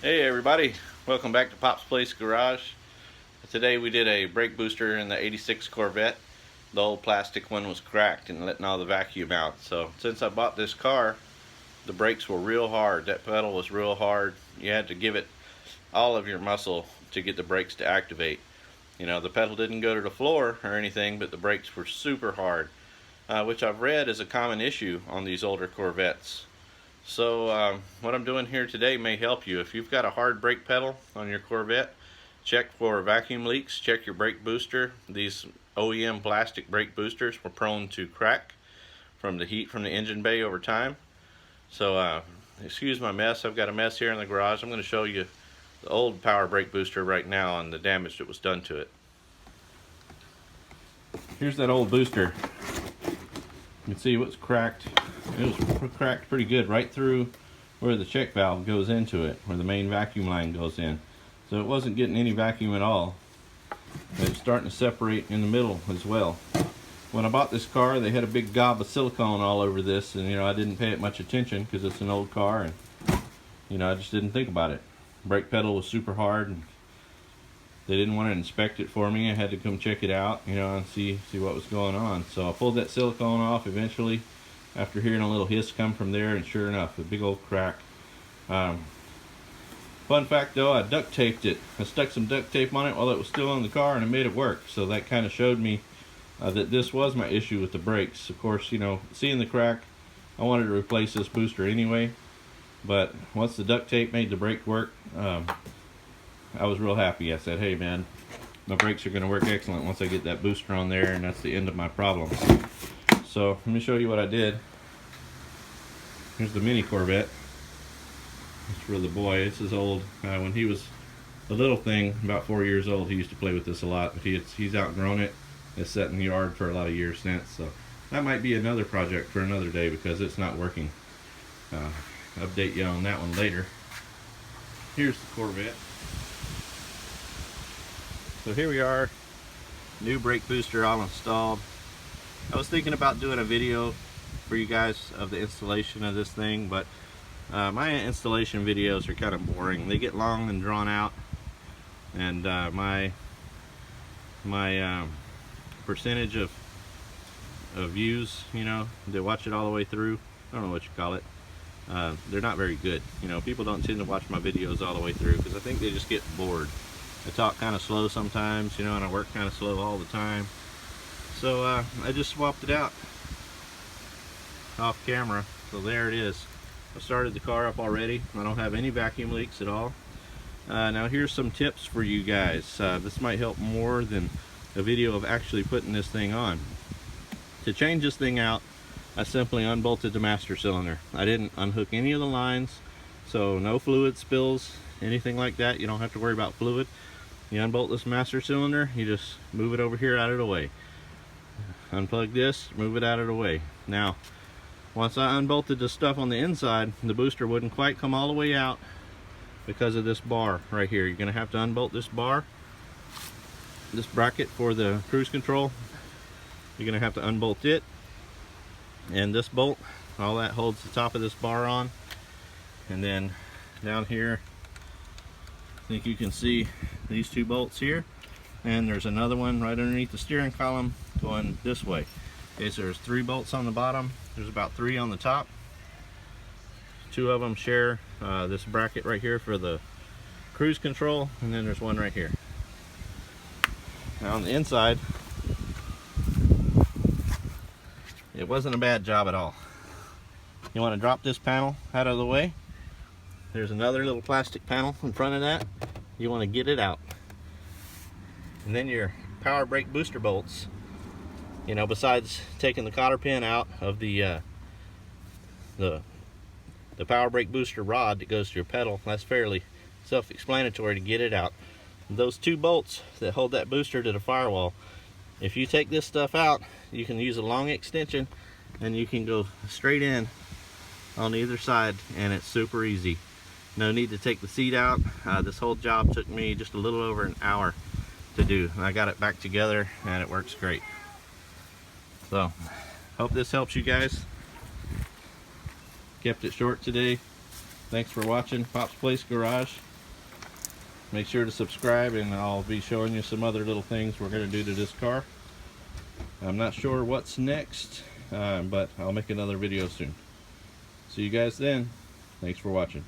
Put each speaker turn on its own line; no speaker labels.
Hey everybody, welcome back to Pop's Place Garage. Today we did a brake booster in the 86 Corvette. The old plastic one was cracked and letting all the vacuum out. So since I bought this car, the brakes were real hard. That pedal was real hard. You had to give it all of your muscle to get the brakes to activate. You know, the pedal didn't go to the floor or anything, but the brakes were super hard, which I've read is a common issue on these older Corvettes. So what I'm doing here today may help you. If you've got a hard brake pedal on your Corvette, check for vacuum leaks, check your brake booster. These OEM plastic brake boosters were prone to crack from the heat from the engine bay over time. So excuse my mess, I've got a mess here in the garage. I'm going to show you the old power brake booster right now and the damage that was done to it. Here's that old booster. You can see what's cracked. It was cracked pretty good right through where the check valve goes into it, where the main vacuum line goes in. So it wasn't getting any vacuum at all. It was starting to separate in the middle as well. When I bought this car, they had a big gob of silicone all over this, and I didn't pay it much attention because it's an old car, and I just didn't think about it. Brake pedal was super hard, and they didn't want to inspect it for me. I had to come check it out, and see what was going on. So I pulled that silicone off eventually after hearing a little hiss come from there, and sure enough, a big old crack. Fun fact though, I duct taped it. I stuck some duct tape on it while it was still on the car, and it made it work. So that kind of showed me that this was my issue with the brakes. Of course, seeing the crack, I wanted to replace this booster anyway. But once the duct tape made the brake work, I was real happy. I said, hey man, my brakes are going to work excellent once I get that booster on there, and that's the end of my problems. So let me show you what I did. Here's the mini Corvette. It's for the boy. This is old. When he was a little thing, about 4 years old, he used to play with this a lot, but he's outgrown it. It's sat in the yard for a lot of years since, so that might be another project for another day because it's not working. Update you on that one later. Here's the Corvette. So here we are, new brake booster all installed. I was thinking about doing a video for you guys of the installation of this thing, but my installation videos are kind of boring. They get long and drawn out, and my percentage of views, they watch it all the way through, I don't know what you call it, they're not very good. People don't tend to watch my videos all the way through because I think they just get bored. I talk kind of slow sometimes, and I work kind of slow all the time. So I just swapped it out off camera. So there it is. I started the car up already. I don't have any vacuum leaks at all. Now here's some tips for you guys. This might help more than a video of actually putting this thing on. To change this thing out, I simply unbolted the master cylinder. I didn't unhook any of the lines, so no fluid spills, anything like that. You don't have to worry about fluid. You unbolt this master cylinder, you just move it over here out of the way. Unplug this, move it out of the way. Now, once I unbolted the stuff on the inside, the booster wouldn't quite come all the way out because of this bar right here. You're going to have to unbolt this bar, this bracket for the cruise control. You're going to have to unbolt it, and this bolt, all that holds the top of this bar on. And then down here, I think you can see these two bolts here, and there's another one right underneath the steering column going this way. Okay, so there's 3 bolts on the bottom, there's about 3 on the top. 2 of them share this bracket right here for the cruise control, and then there's one right here. Now on the inside, it wasn't a bad job at all. You want to drop this panel out of the way. There's another little plastic panel in front of that. You want to get it out. And then your power brake booster bolts, besides taking the cotter pin out of the power brake booster rod that goes to your pedal, that's fairly self-explanatory to get it out. Those 2 bolts that hold that booster to the firewall, if you take this stuff out, you can use a long extension and you can go straight in on either side, and it's super easy. No need to take the seat out. This whole job took me just a little over an hour to do. I got it back together and it works great. So hope this helps you guys. Kept it short today. Thanks for watching Pop's Place Garage. Make sure to subscribe, and I'll be showing you some other little things we're going to do to this car. I'm not sure what's next, but I'll make another video soon. See you guys then. Thanks for watching.